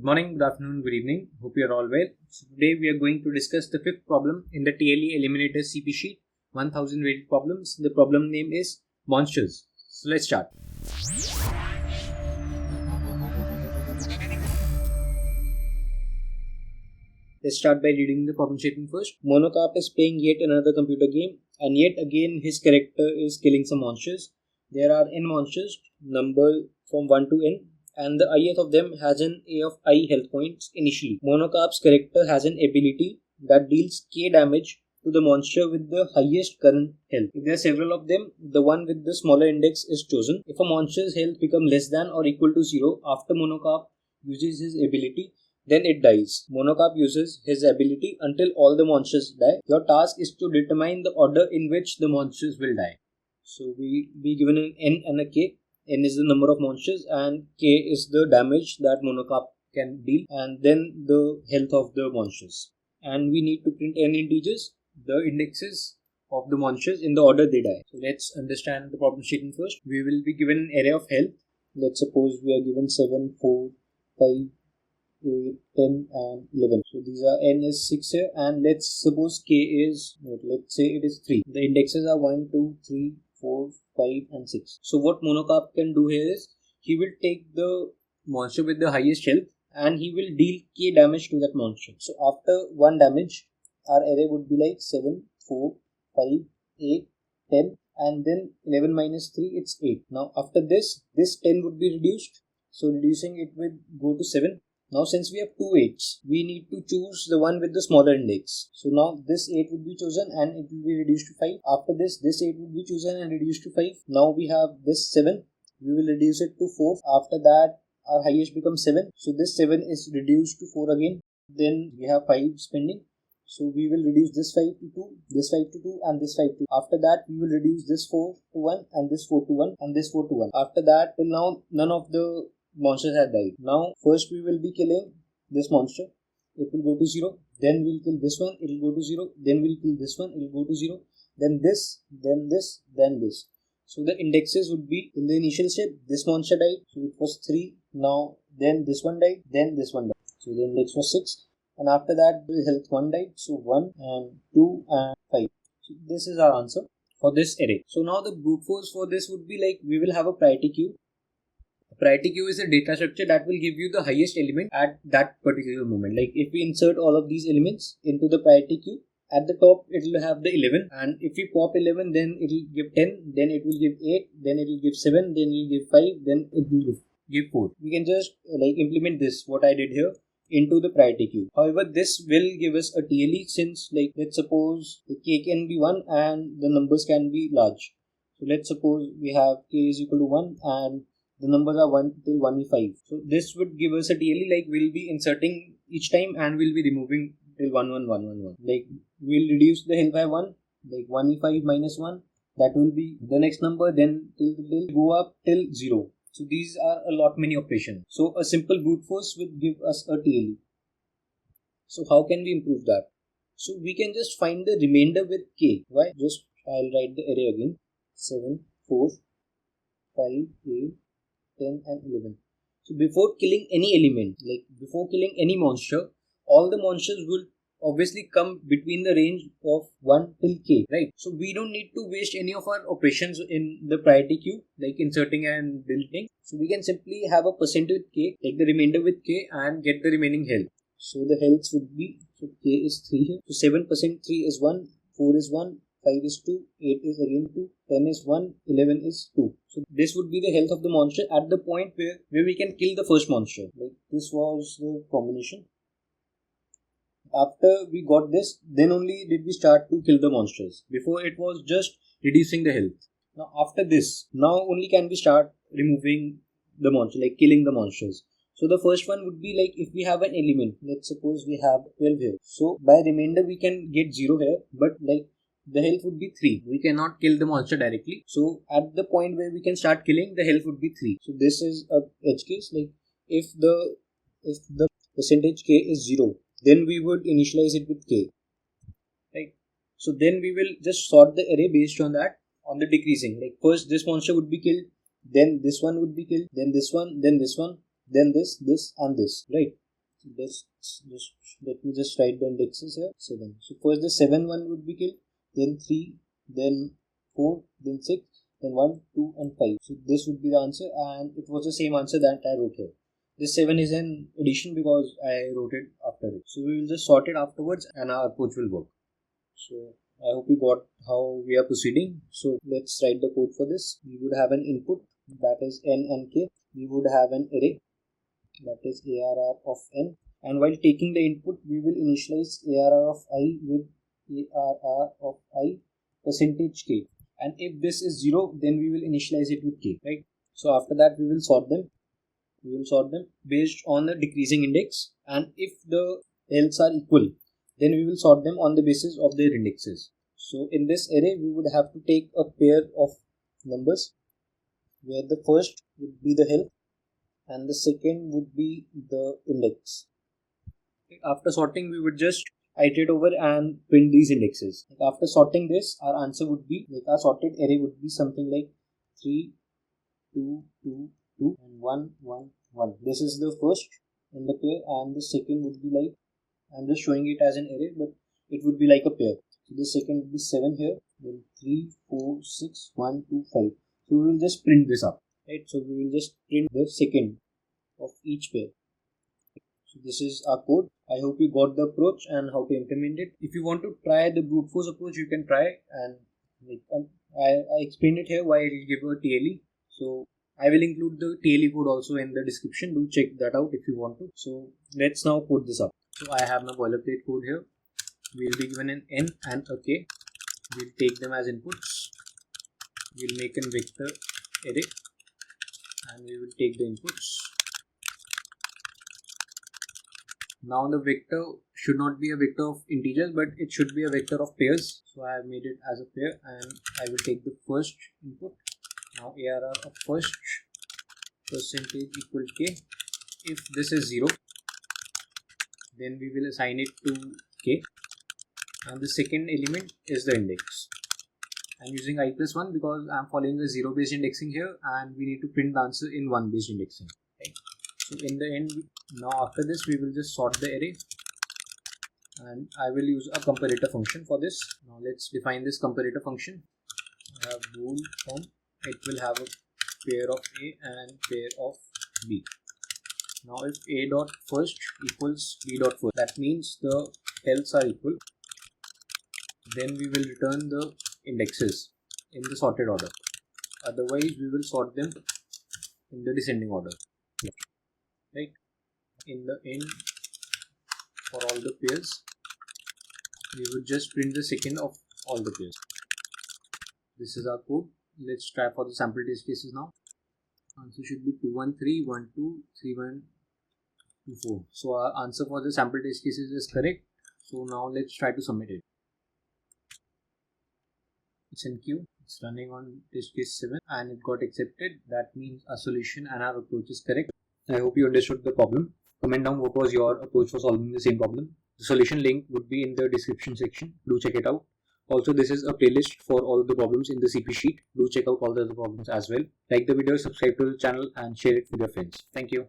Good morning, good afternoon, good evening. Hope you are all well. So today we are going to discuss the fifth problem in the TLE Eliminator CP sheet, 1000 rated problems. The problem name is monsters. So let's start. Let's start by reading the problem statement first. Monocarp is playing yet another computer game, and yet again his character is killing some monsters. There are n monsters, number from 1 to n, and the ith of them has an A of I health points initially. Monocarp's character has an ability that deals K damage to the monster with the highest current health. If there are several of them, the one with the smaller index is chosen. If a monster's health becomes less than or equal to 0 after Monocarp uses his ability, then it dies. Monocarp uses his ability until all the monsters die. Your task is to determine the order in which the monsters will die. So we be given an N and a K. N is the number of monsters and K is the damage that Monocarp can deal, and then the health of the monsters. And we need to print n integers, the indexes of the monsters in the order they die. So let's understand the problem statement first. We will be given an array of health. Let's suppose we are given 7, 4, 5, 8, 10 and 11. So these are n is 6 here, and let's suppose k is, let's say it is 3. The indexes are 1, 2, 3, 4, 5 and 6. So what Monocarp can do here is, he will take the monster with the highest health and he will deal k damage to that monster. So after 1 damage, our array would be like 7, 4, 5, 8, 10 and then 11 minus 3, it's 8. Now after this 10 would be reduced. So reducing it will go to 7. Now since we have 2 8s, we need to choose the one with the smaller index. So now this 8 would be chosen and it will be reduced to 5. After this 8 would be chosen and reduced to 5. Now we have this 7. We will reduce it to 4. After that our highest becomes 7. So this 7 is reduced to 4 again. Then we have 5 spending. So we will reduce this 5 to 2, this 5 to 2 and this 5 to 2. After that we will reduce this 4 to 1 and this 4 to 1 and this 4 to 1. After that till now none of the monsters have died. Now first we will be killing this monster. It will go to 0. Then we'll kill this one. It will go to 0. Then we'll kill this one. It will go to 0. Then this. Then this. Then this. So the indexes would be in the initial step. This monster died. So it was 3. Now then this one died. Then this one died. So the index was 6. And after that the health 1 died. So 1 and 2 and 5. So this is our answer for this array. So now the brute force for this would be like, we will have a priority queue. Priority queue is a data structure that will give you the highest element at that particular moment. Like if we insert all of these elements into the priority queue, at the top it will have the 11, and if we pop 11 then it will give 10, then it will give 8, then it will give 7, then it will give 5, then it will give 4. We can just implement this, what I did here, into the priority queue. However, this will give us a TLE, since let's suppose the k can be 1 and the numbers can be large. So let's suppose we have k is equal to 1 and the numbers are 1 till 1e5. So this would give us a TLE, like we'll be inserting each time and we'll be removing till 1 1 1 1 1. Like we'll reduce the health by 1, like 1e5 minus 1, that will be the next number, then till go up till 0. So these are a lot many operations. So a simple brute force will give us a TLE. So how can we improve that? So we can just find the remainder with k. Why? Just I'll write the array again. 7, 4, 5, 8, 10 and 11. So before killing any element, like before killing any monster, all the monsters will obviously come between the range of 1 till k, right? So we don't need to waste any of our operations in the priority queue, like inserting and deleting. So we can simply have a percent with k, take the remainder with k and get the remaining health. So the health would be, so k is 3 here. So 7% 3 is 1, 4 is 1, 5 is 2, 8 is again 2, 10 is 1, 11 is 2. So this would be the health of the monster at the point where we can kill the first monster. Like this was the combination. After we got this, then only did we start to kill the monsters. Before it was just reducing the health. Now after this, now only can we start removing the monster, like killing the monsters. So the first one would be like, if we have an element, let's suppose we have 12 here. So by remainder we can get 0 here, but like the health would be 3. We cannot kill the monster directly. So at the point where we can start killing, the health would be 3. So this is a edge case. Like if the percentage k is 0, then we would initialize it with k. Right. So then we will just sort the array based on that, on the decreasing. Like first this monster would be killed, then this one would be killed, then this one, then this one, then this and this, right? Just let me just write the indexes here. 7. So first the 7 one would be killed, then 3, then 4, then 6, then 1, 2 and 5. So this would be the answer, and it was the same answer that I wrote here. This 7 is an addition because I wrote it after it. So we will just sort it afterwards and our approach will work. So I hope you got how we are proceeding. So let's write the code for this. We would have an input, that is n and k. We would have an array, that is arr of n. And while taking the input, we will initialize arr of I with arr of I percentage k. And if this is 0, then we will initialize it with k, right? So after that, we will sort them. We will sort them based on the decreasing index, and if the healths are equal, then we will sort them on the basis of their indexes. So in this array, we would have to take a pair of numbers where the first would be the health and the second would be the index. After sorting, we would just iterate over and print these indexes. After sorting this, our answer would be, our sorted array would be something like 3, 2, 2, 2 and 1, 1, 1. This is the first in the pair, and the second would be like, I'm just showing it as an array, but it would be like a pair. So the second would be 7 here, then 3, 4, 6, 1, 2, 5. So we will just print this up, right? So we will just print the second of each pair. So this is our code. I hope you got the approach and how to implement it. If you want to try the brute force approach, you can try, and I explained it here while I give a TLE. So I will include the TLE code also in the description. Do check that out if you want to. So let's now code this up. So I have my boilerplate code here. We'll be given an n and a k. We'll take them as inputs. We'll make a vector array and we will take the inputs. Now the vector should not be a vector of integers, but it should be a vector of pairs. So I have made it as a pair, and I will take the first input. Now arr of first percentage equal k. If this is 0, then we will assign it to k, and the second element is the index. I'm using I plus 1 because I'm following the 0 based indexing here, and we need to print the answer in 1 based indexing. Okay. So in the end, now after this, we will just sort the array, and I will use a comparator function for this. Now let's define this comparator function. I have bool form. It will have a pair of A and pair of B. Now if A dot first equals B dot first, that means the healths are equal. Then we will return the indexes in the sorted order. Otherwise, we will sort them in the descending order. Right? In the end, for all the pairs, we would just print the second of all the pairs. This is our code. Let's try for the sample test cases now. Answer should be 2, 1, 3, 1, 2, 3, 1, 2, 4. So our answer for the sample test cases is correct. So now let's try to submit it. It's in queue. It's running on test case 7 and it got accepted. That means our solution and our approach is correct. I hope you understood the problem. Comment down what was your approach for solving the same problem. The solution link would be in the description section. Do check it out. Also, this is a playlist for all the problems in the CP sheet. Do check out all the other problems as well. Like the video, subscribe to the channel and share it with your friends. Thank you.